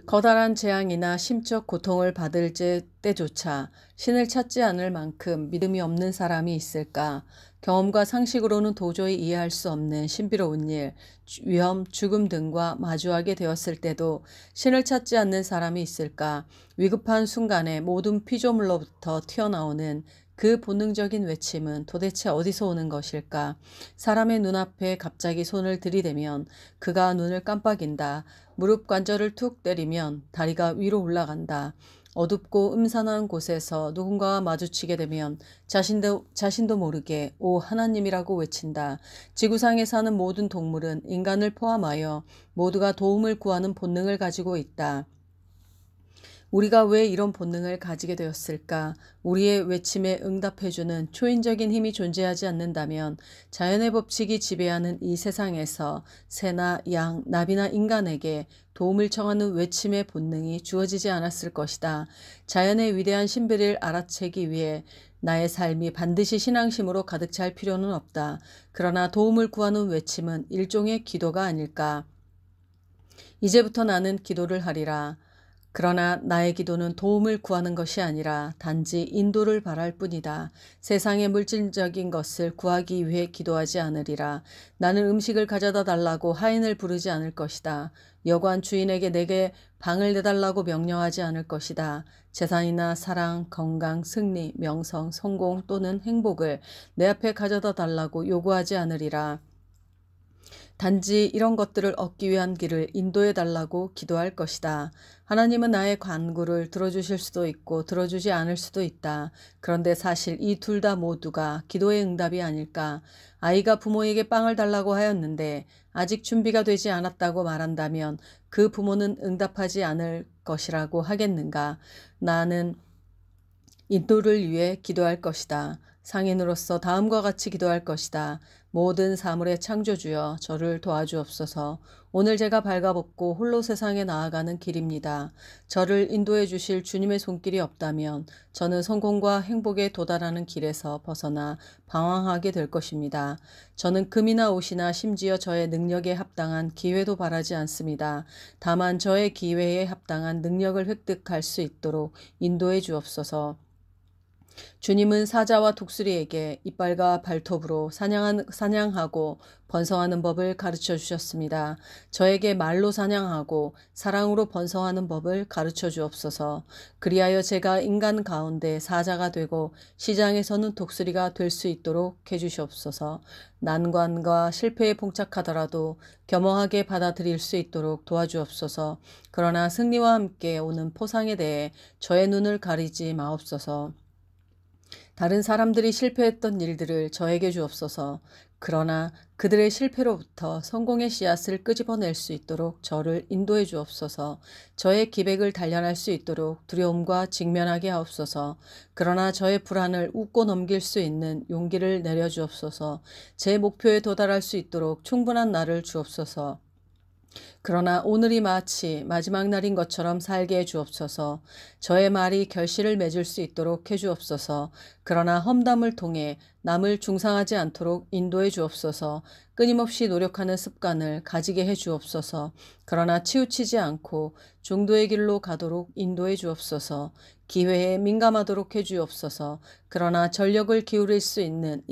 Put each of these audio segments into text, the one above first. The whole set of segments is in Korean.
커다란 재앙이나 심적 고통을 받을 때조차 신을 찾지 않을 만큼 믿음이 없는 사람이 있을까? 경험과 상식으로는 도저히 이해할 수 없는 신비로운 일, 위험, 죽음 등과 마주하게 되었을 때도 신을 찾지 않는 사람이 있을까? 위급한 순간에 모든 피조물로부터 튀어나오는 그 본능적인 외침은 도대체 어디서 오는 것일까? 사람의 눈앞에 갑자기 손을 들이대면 그가 눈을 깜빡인다. 무릎 관절을 툭 때리면 다리가 위로 올라간다. 어둡고 음산한 곳에서 누군가와 마주치게 되면 자신도 모르게 오 하나님이라고 외친다. 지구상에 사는 모든 동물은 인간을 포함하여 모두가 도움을 구하는 본능을 가지고 있다. 우리가 왜 이런 본능을 가지게 되었을까? 우리의 외침에 응답해주는 초인적인 힘이 존재하지 않는다면 자연의 법칙이 지배하는 이 세상에서 새나 양, 나비나 인간에게 도움을 청하는 외침의 본능이 주어지지 않았을 것이다. 자연의 위대한 신비를 알아채기 위해 나의 삶이 반드시 신앙심으로 가득 찰 필요는 없다. 그러나 도움을 구하는 외침은 일종의 기도가 아닐까? 이제부터 나는 기도를 하리라. 그러나 나의 기도는 도움을 구하는 것이 아니라 단지 인도를 바랄 뿐이다. 세상의 물질적인 것을 구하기 위해 기도하지 않으리라. 나는 음식을 가져다 달라고 하인을 부르지 않을 것이다. 여관 주인에게 내게 방을 내달라고 명령하지 않을 것이다. 재산이나 사랑, 건강, 승리, 명성, 성공 또는 행복을 내 앞에 가져다 달라고 요구하지 않으리라. 단지 이런 것들을 얻기 위한 길을 인도해 달라고 기도할 것이다. 하나님은 나의 간구를 들어주실 수도 있고 들어주지 않을 수도 있다. 그런데 사실 이 둘 다 모두가 기도의 응답이 아닐까? 아이가 부모에게 빵을 달라고 하였는데 아직 준비가 되지 않았다고 말한다면 그 부모는 응답하지 않을 것이라고 하겠는가? 나는 인도를 위해 기도할 것이다. 상인으로서 다음과 같이 기도할 것이다. 모든 사물의 창조주여 저를 도와주옵소서. 오늘 제가 발가벗고 홀로 세상에 나아가는 길입니다. 저를 인도해 주실 주님의 손길이 없다면 저는 성공과 행복에 도달하는 길에서 벗어나 방황하게 될 것입니다. 저는 금이나 옷이나 심지어 저의 능력에 합당한 기회도 바라지 않습니다. 다만 저의 기회에 합당한 능력을 획득할 수 있도록 인도해 주옵소서. 주님은 사자와 독수리에게 이빨과 발톱으로 사냥하고 번성하는 법을 가르쳐 주셨습니다. 저에게 말로 사냥하고 사랑으로 번성하는 법을 가르쳐 주옵소서. 그리하여 제가 인간 가운데 사자가 되고 시장에서는 독수리가 될 수 있도록 해주시옵소서. 난관과 실패에 봉착하더라도 겸허하게 받아들일 수 있도록 도와주옵소서. 그러나 승리와 함께 오는 포상에 대해 저의 눈을 가리지 마옵소서. 다른 사람들이 실패했던 일들을 저에게 주옵소서. 그러나 그들의 실패로부터 성공의 씨앗을 끄집어낼 수 있도록 저를 인도해 주옵소서. 저의 기백을 단련할 수 있도록 두려움과 직면하게 하옵소서. 그러나 저의 불안을 웃고 넘길 수 있는 용기를 내려주옵소서. 제 목표에 도달할 수 있도록 충분한 나를 주옵소서. 그러나 오늘이 마치 마지막 날인 것처럼 살게 해주옵소서. 저의 말이 결실을 맺을 수 있도록 해주옵소서. 그러나 험담을 통해 남을 중상하지 않도록 인도해 주옵소서. 끊임없이 노력하는 습관을 가지게 해주옵소서. 그러나 치우치지 않고 중도의 길로 가도록 인도해 주옵소서. 기회에 민감하도록 해주옵소서. 그러나 전력을 기울일 수 있는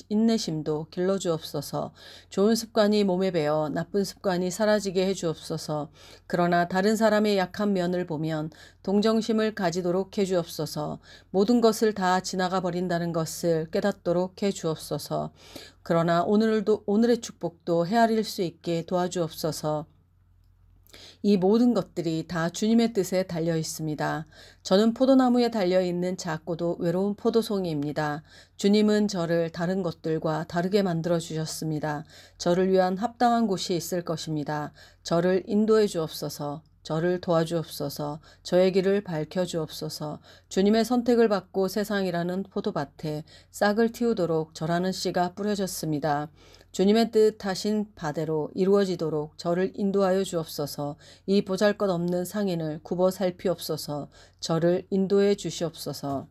인내심도 길러주옵소서. 좋은 습관이 몸에 배어 나쁜 습관이 사라지게 해주옵소서. 그러나 다른 사람의 약한 면을 보면 동정심을 가지도록 해주옵소서. 모든 것을 다 지나가 버린다는 것을 깨닫도록 해주옵소서. 그러나 오늘의 축복도 헤아릴 수 있게 도와주옵소서. 이 모든 것들이 다 주님의 뜻에 달려 있습니다. 저는 포도나무에 달려있는 작고도 외로운 포도송이입니다. 주님은 저를 다른 것들과 다르게 만들어 주셨습니다. 저를 위한 합당한 곳이 있을 것입니다. 저를 인도해 주옵소서. 저를 도와주옵소서. 저의 길을 밝혀주옵소서. 주님의 선택을 받고 세상이라는 포도밭에 싹을 틔우도록 저라는 씨가 뿌려졌습니다. 주님의 뜻하신 바대로 이루어지도록 저를 인도하여 주옵소서. 이 보잘것없는 상인을 굽어 살피옵소서. 저를 인도해 주시옵소서.